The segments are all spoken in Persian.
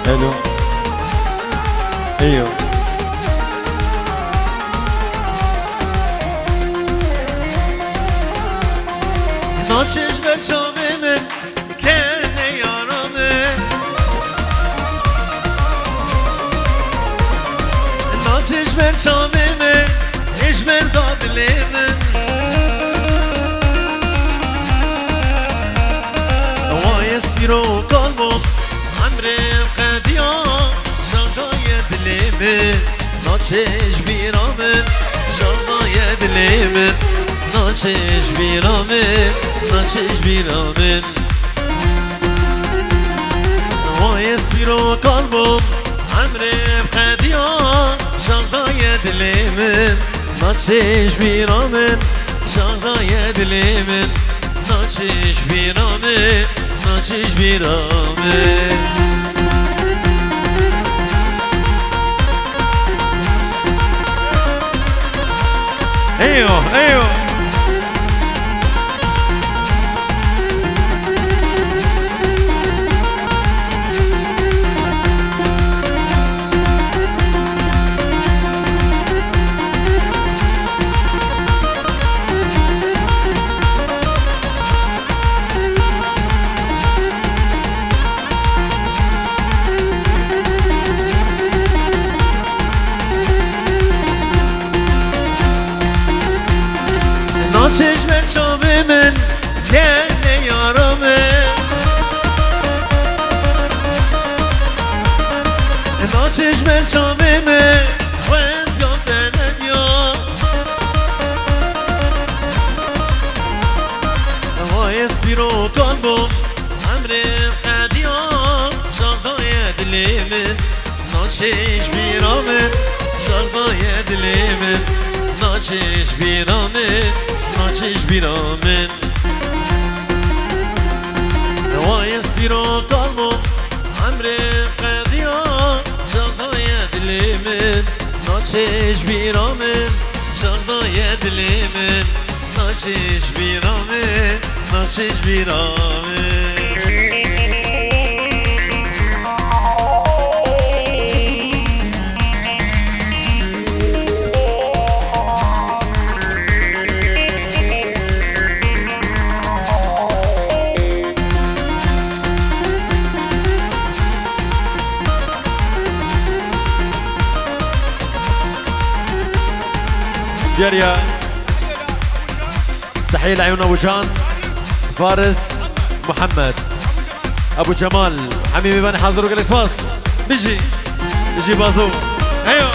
حلو. ايوه ناچش بر شامه من کنه یارامه ناچش بر شامه من اش بر دادلی من وایس بیرو قلبم عمرم قدیام جانای دلی من ناچش بیرامن جانای دلی من ناچش بیرامن ناچش بیرامن وایس بیرو قلبم عمرم قدیام جانای دلی من ناچش بیرامن جانای دلی من ناچش بیرامن ناچش بیرامن ايوه ايوه ناچش بر شامه من کنه یارامه ناچش بر شامه من خوز یا بندیا وایس بیرو قلبم عمرم قدیام جانهای دلی من ناچش بیرامن جانهای دلی من ناچش بیرامن ناچش بیرامن وایس بیرو قلبم عمرم قدیام جانهای دلی من ناچش بیرامن جانهای دلی من ناچش بیرامن ناچش بیرامن جارية تحية لعيون أبو جان فارس محمد أبو جمال حميمي بني حاضر وقال إسواس بيجي بازو أيوه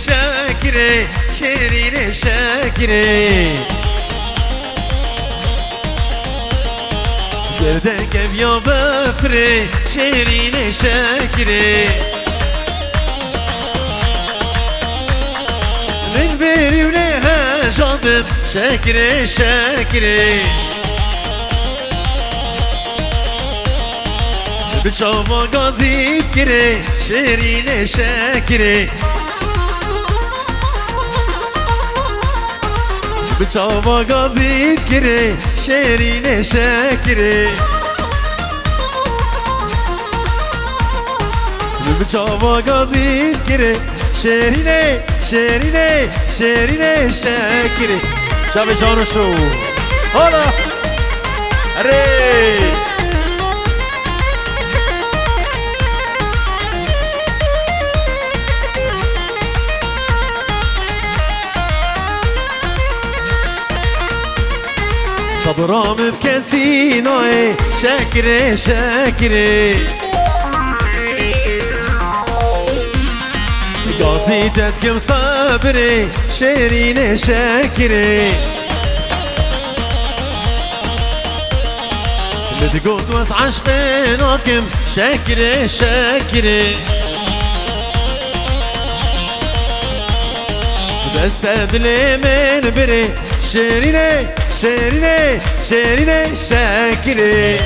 شاكري شيرين شاكري گردك بيا بفري شيرين شاكري من بيري وليها جاضب شاكري شاكري بچاوا غازي كري شيرين شاكري بچاوا غازي كري شيرين شاكري بچاوا غازي كري شيرين شيرين شيرين شاكري شابي جانو شو هلا ري صبرام بكسينوي شاكري شاكري قصيدتكم صبري شيرين شاكري بتقول وس عشقينكم شاكري شاكري بستبلي من بري شيرين شيرين شيرين شاكري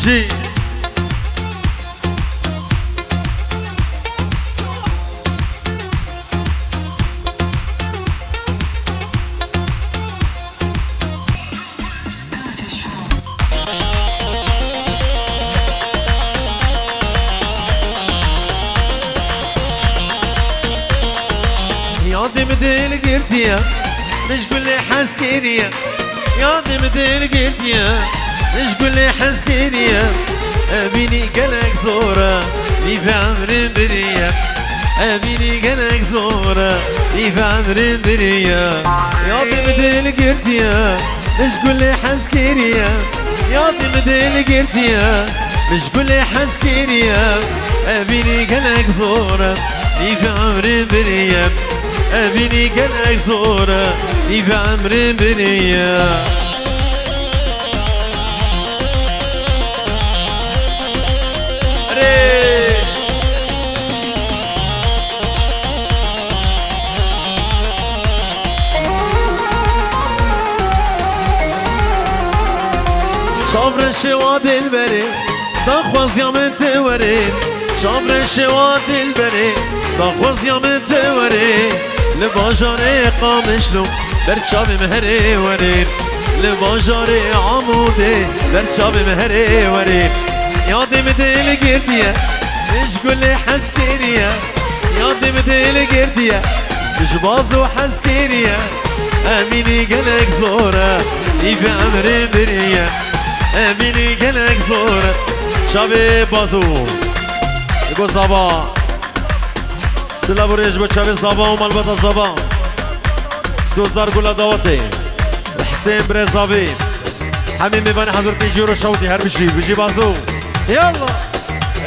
جي ياضي مدير قلتيا مش قول لي حسكينيا ياضي مدير قلتيا مش قول لي حسكينيا أبيني قلق زورة لي في عمر بريا أبيني قلق زورة لي في عمر بريا ياضي مدير قلتيا مش قول لي حسكينيا ياضي مدير قلتيا مش قول لي حسكينيا أبيني قلق زورة لي في عمر بريا أبيني قلق زورة لي في عمر بريا شابر الشواد البري تخوز يا من توري شابر الشواد البري تخوز يا من توري لباجاري قامشلو برشاب مهري ورين لباجاري عمودي برشاب مهري ورين ياضي مديل قردية مش قولي حسكينية ياضي مديل قردية مش بازو حسكينية أميني قلق زورة لي في عمري برية أميني قلق زورة شابي بازو يقول صباح سلا بريج بو شابي صباح ومالبطة صباح سوزدار قولا دواتي حسين بريزابي حميمي باني حضر بيجيرو شوتي هر بشي بيجي بازو يلا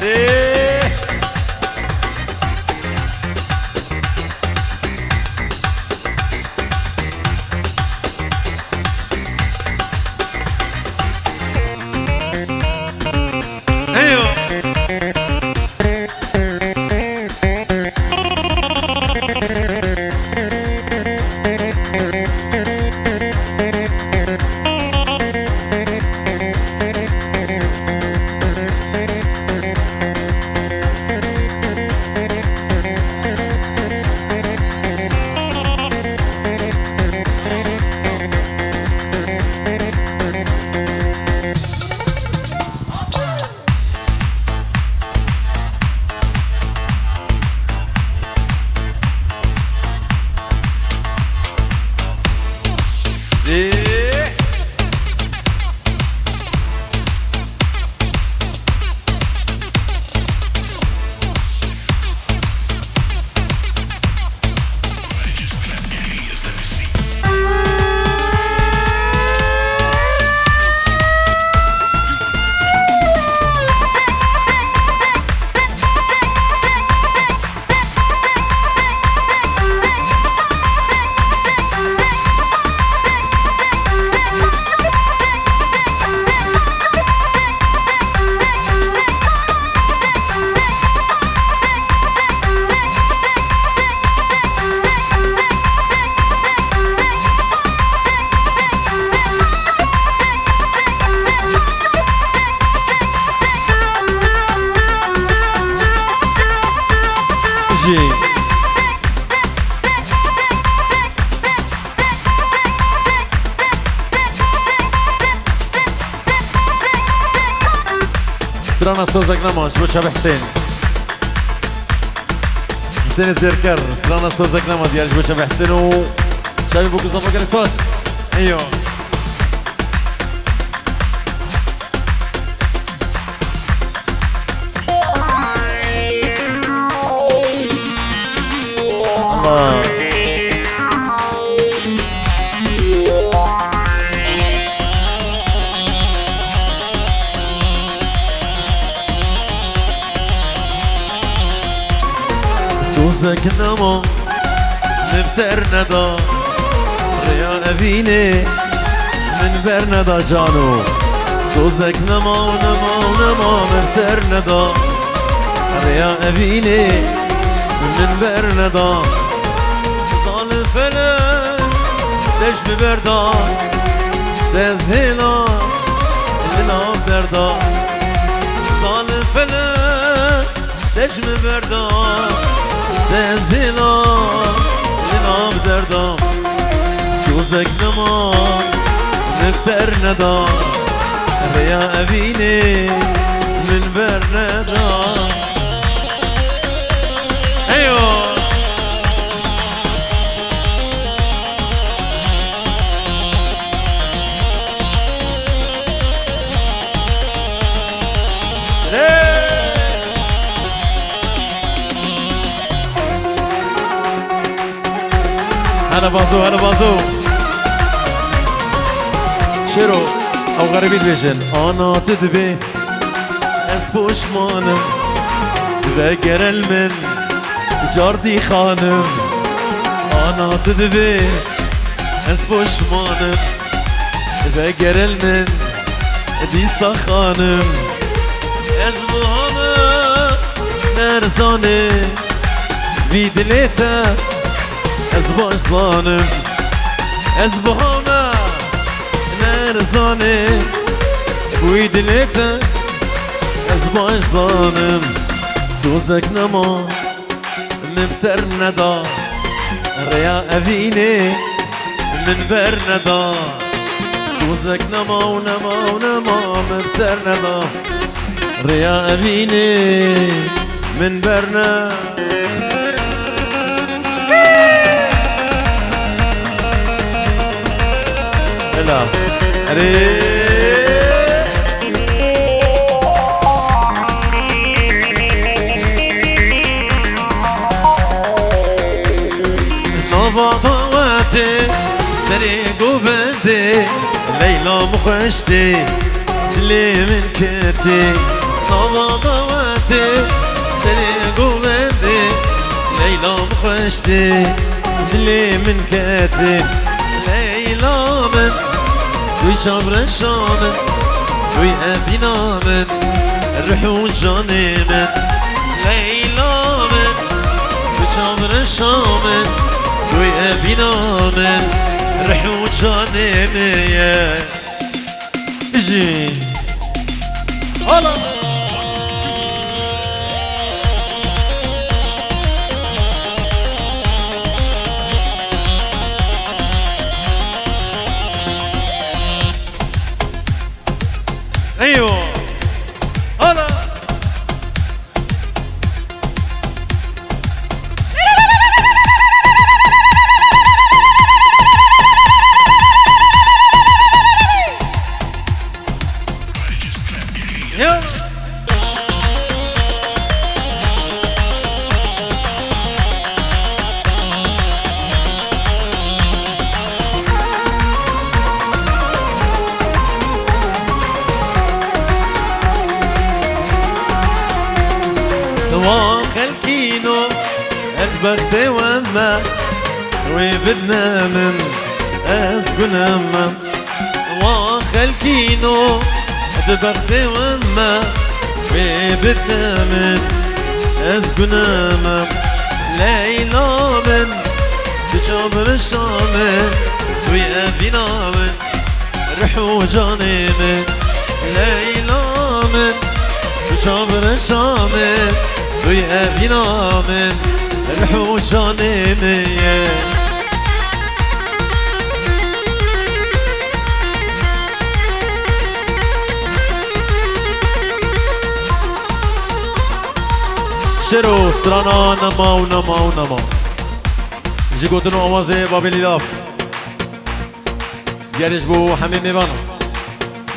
ريح ايوه سرانا صوزك نماش بو شاب حسين حسين الزركر سرانا صوزك نماش ديالج بو شاب حسين و شابي بوكو زنبقر اسواس ايوه الله صوزك نما نفتر ندا يا أبيني من برندا جانو صوزك نما نفتر ندا يا أبيني من برندا ظالم فلان تجمي بردا تزهيلا اللي نام بردا نجم بردان تزدیلا لنام دردان سوزك نمان نبتر ندان ريا أبيني من برندان أيوه هلا بازو هلا بازو شروع او غريبي بيجن أنا تدبي أسبوش مانم تذكر المن جاردي خانم أنا تدبي أسبوش مانم تذكر المن ديسا خانم أزبوهما نرزاني بيدليتا أزبوش ظانم أزبوهما نرزاني ويدليتا أزبوش ظانم سوزك نما نبتر ندا ريا أبيني من برندا سوزك نما ونما ونما مبتر ندا ريا أبيني من برنا لا نوبا ضواتي سريق وبدي ليلى مخشتي لي من كتي نوبا ضواتي سريق وبدي ليلى مخشتي لي من كتي ليلى من ويشابر شامن ويأبينا من الرحو جاني من ليلى من ويشابر شامن ويأبينا من الرحو جاني من اجي هلا ايوه هلا يا خلكينو أكبخت وما وبدنا من أسكن أما وخلكينو أكبخت وما وبدنا من أسكن أما ليلى من تشابر الشامن ويأبينا من رحو جاني من ليلى من تشابر الشامن ويأبينا من الحو جاني مية شرو سترانا نما ونما ونما نجي قوتنو أوازي بابي لاف ياريش بو حميم ميبانا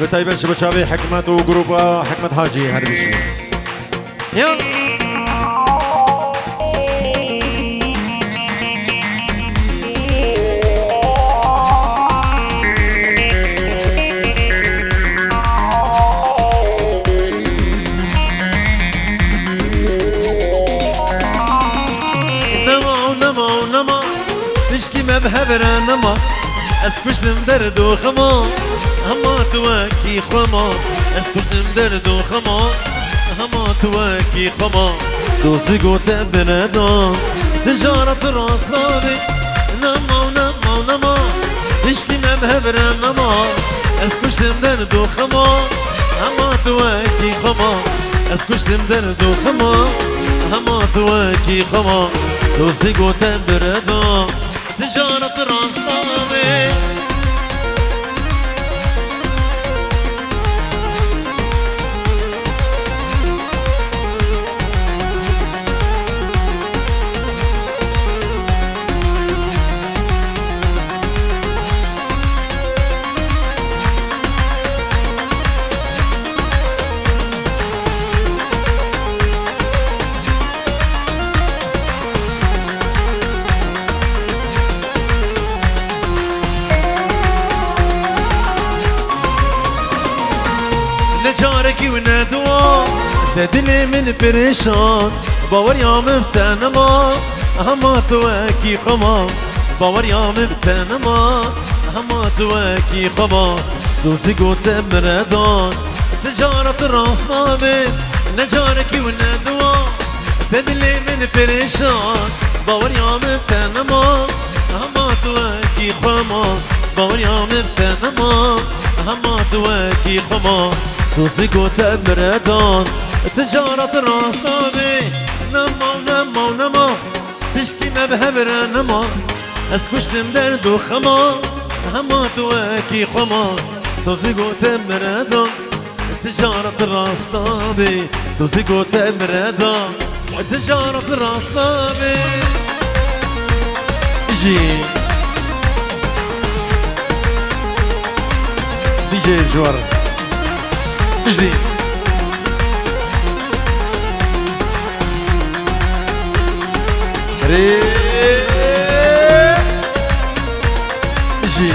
بتايبش بشابي حكمت وجروب حكمت حاجي هربيشي يلا نما تشكي ما بهبرة نما اسكشتم درد وخما هما تواكي خما اسكشتم درد وخما هما تواكي خما سوسي قوت بنادم تجارة راس نادي نما ونما ونما تشكي ما بهبرة نما اسكشتم درد وخما هما تواكي خما اسكشتم درد وخما هما تواكي خما سوسي قوتا بردا تجارة راسطاني نجاركي وندوا تدلي من بريشان باور يا مفتنما هما تواكي خما باور يا مفتنما هما تواكي خما سوسي قوت مردان تجارة راسنا بين نجاركي وندوا تدلي من بريشان باور يا مفتنما هما تواكي خما باور يا مفتنما هما تواكي خما سوسي قوت مردان تجارة الراسابي نما ونما ونما تشكي ما بهبرا نما اسكشتم درد وخما هما تواكي خما سوسي قوت مردان تجارة الراسابي سوسي قوت مردان تجارة الراسابي جي دي جي جوار جديد جي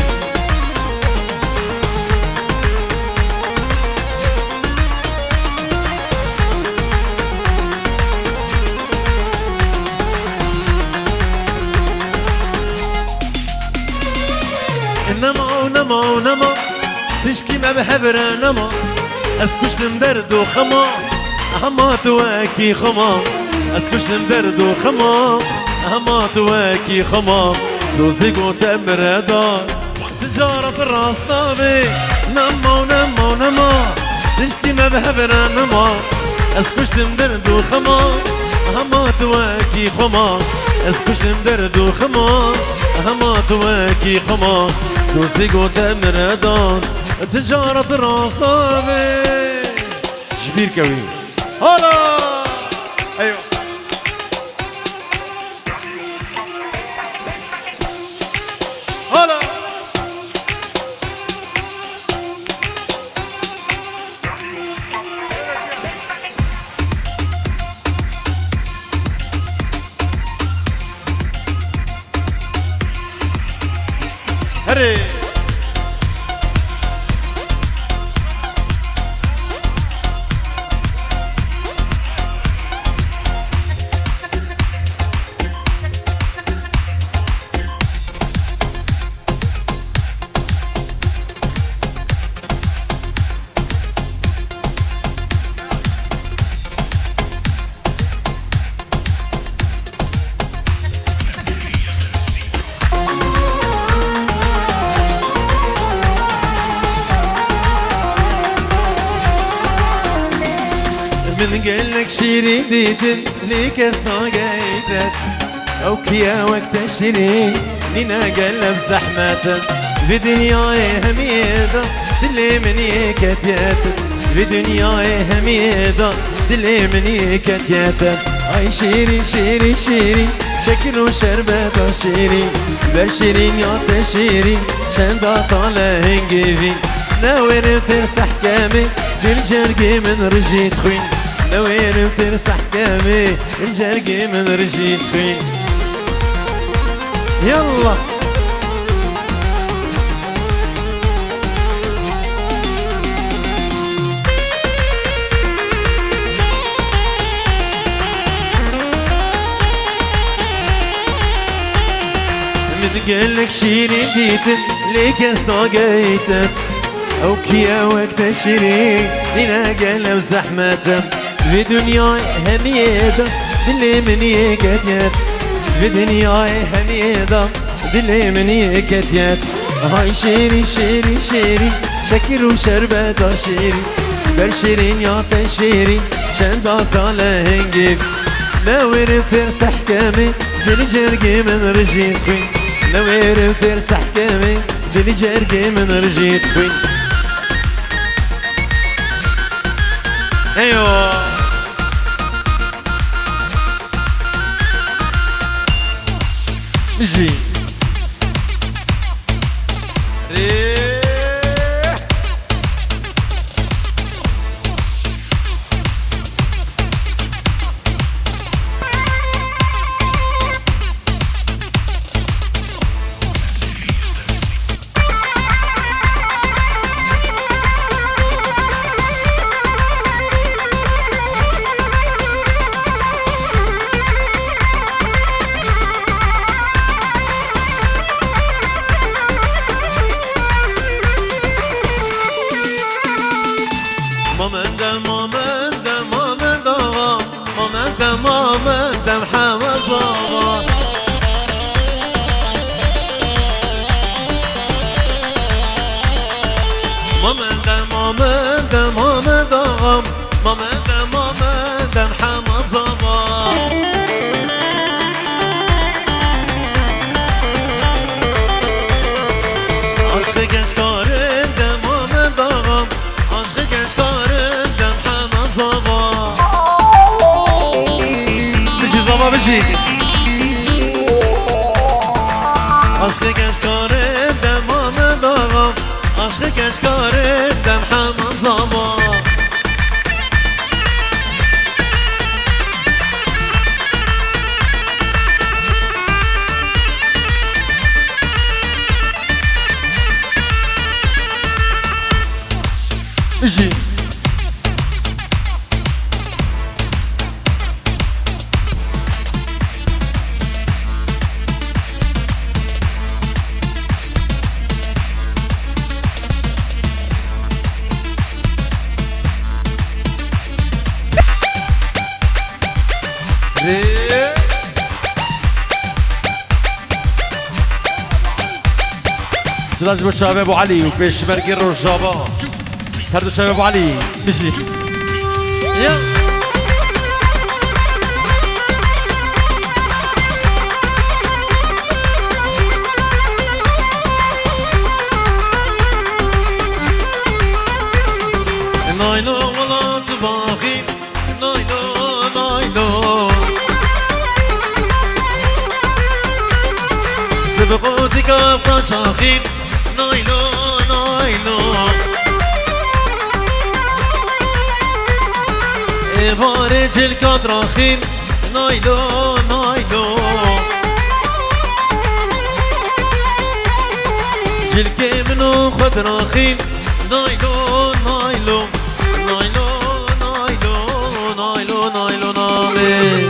نما ونما ونما تشكي ما بحبر نما اسكشتم درد وخما هما تواكي خما اسكشتم درد وخما هما تواكي خما سوزي قوت مردان تجارة الراسطابي نما ونما ونما تشكي ما بهبر نما اسكشتم درد وخما هما تواكي خما اسكشتم درد وخما هما تواكي خما سوزي قوت مردان تجارة الراسابي جبير كوي هلا ايوه هلا هري من قلك شيرين ديتن ليك صاقيتك او كيا وقت شيرين لنا قلب زحمة في دنياي هميدة دلي مني كتياتك في دنياي هميدة دلي مني كتياتك اي شيرين شيرين شيرين شكل وشربة شيرين برشيرين يا تشيرين شندا طالع هنجيفين ناوير ترسح كامل بالجرقي من رجيت خوين نوين بترسح كامي الجرقي من رجيت خوين يلا متقلك شيرين ديتن ليك استوقيتك او كيا وقت شيرين لنا قلب زحمة في دنياي هميدة دلي مني كتيات في دنياي هميدة دلي مني كتيات هاي شيري شيري شيري شكل وشربة شيري برشيرين يا تشيري شندا طالع هنجيب نوير فرس حكامي دني جرقي من رجيت خوين نوير فرس حكامي دني جرقي من رجيت خوين ايوه مجي بشي عشقك اشکارم دم آمد آقام عشقك اشکارم دم همه زمان بشي سلاج بشاب ابو علي وبيش مرقي الرجابة هردو شاب ابو علي بشي يلا نايلو ولا تباخي نايلو نايلو تبقوتك ابقى شاخين نايلو نايلو بارج الكدراخين نايلو نايلو جلكي منو خدراخين نايلو نايلو نايلو نايلو نايلو نايلو نايلو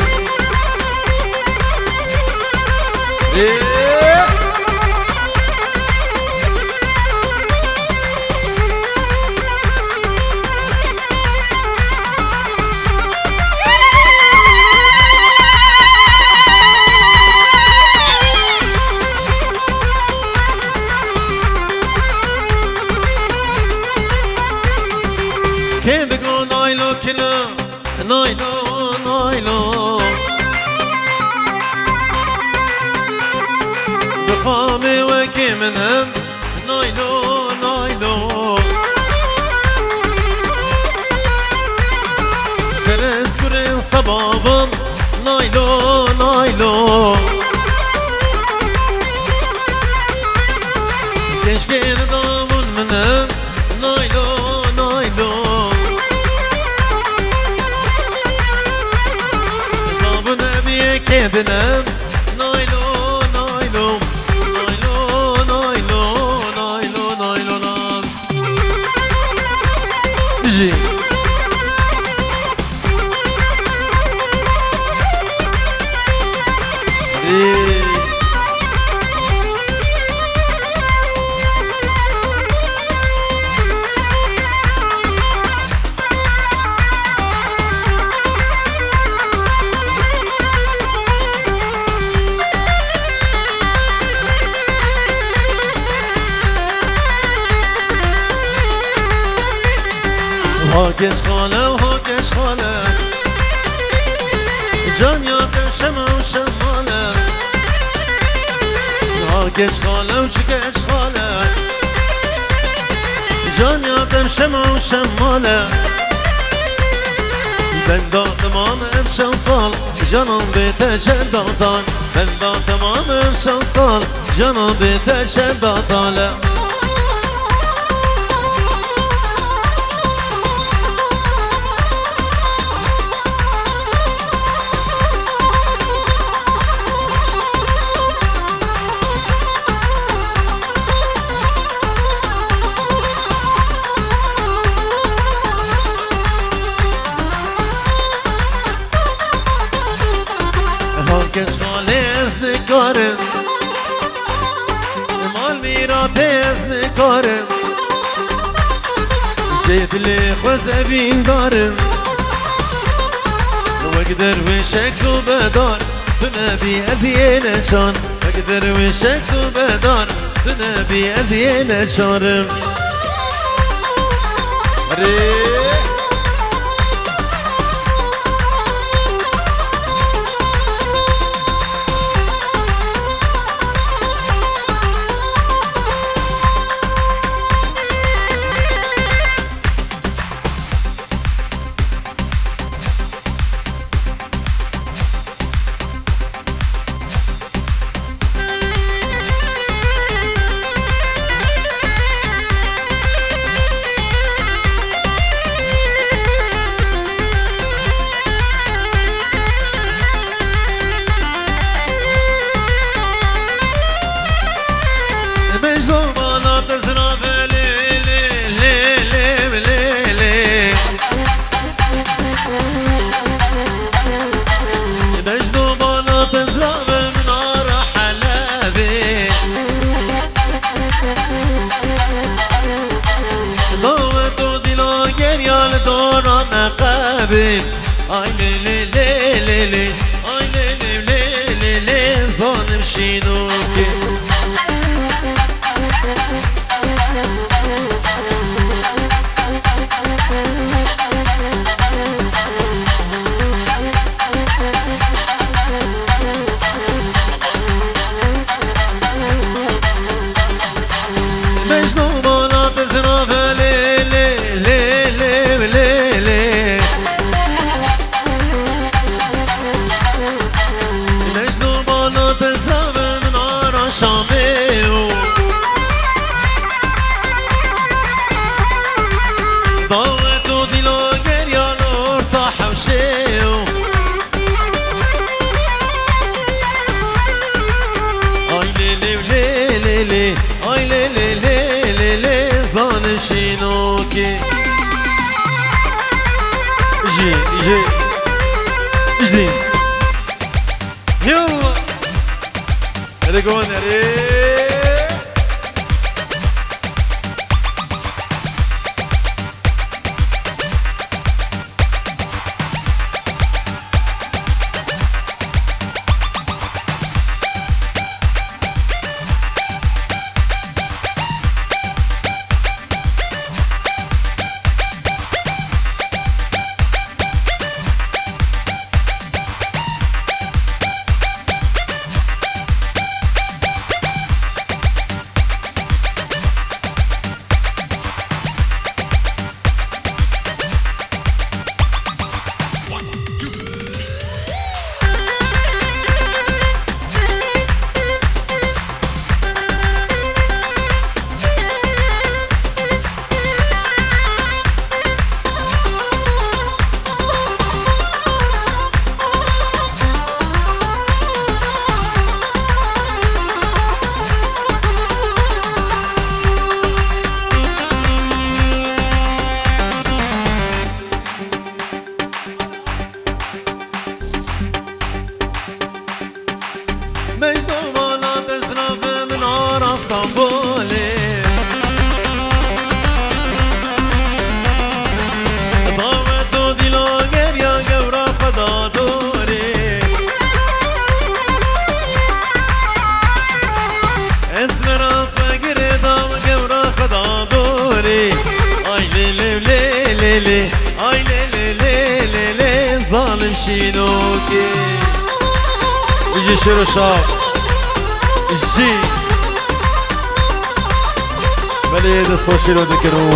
كيف بقول نايلو كلا نايلو نايلو بقامي وكي منهم نايلو نايلو كرس كرين صبابا نايلو نايلو كشكين ضامن منهم نايلو نايلو كيدنا نايلو نايلو نايلو نايلو نايلو نايلو نايلو بيجي هاكش خاله وهاكش خاله جان یادم شما و شماله ها کش خاله و چه کش خاله جان یادم شما و شماله ben da tamamım şansal canım bete şeddatal ben da tamamım şansal canım bete şeddatal Keş malez nikarim Mal mira tez nikarim Şeydli khwaz evin darim Vekder ve şeklu bedar Tünebi eziyene şan Vekder ve şeklu bedar Tünebi eziyene şanım Mecnun bana tezra veli Mecnun bana tezra ve min ara halabi Davetu dila geryal dora naqabi Ay le Ay le zalim şinuki Mecnun bana tezra veli Mecnun bana tezra ve min ara şamiu ضويتو ديلو غيريان ارتاح وشيو اي ليلي اي ليلي ظالم شينوكي اجي اجدين يلا رجعون شينوكي بيجي شيرو شاب الجي بلي دس وشيرو ذكرو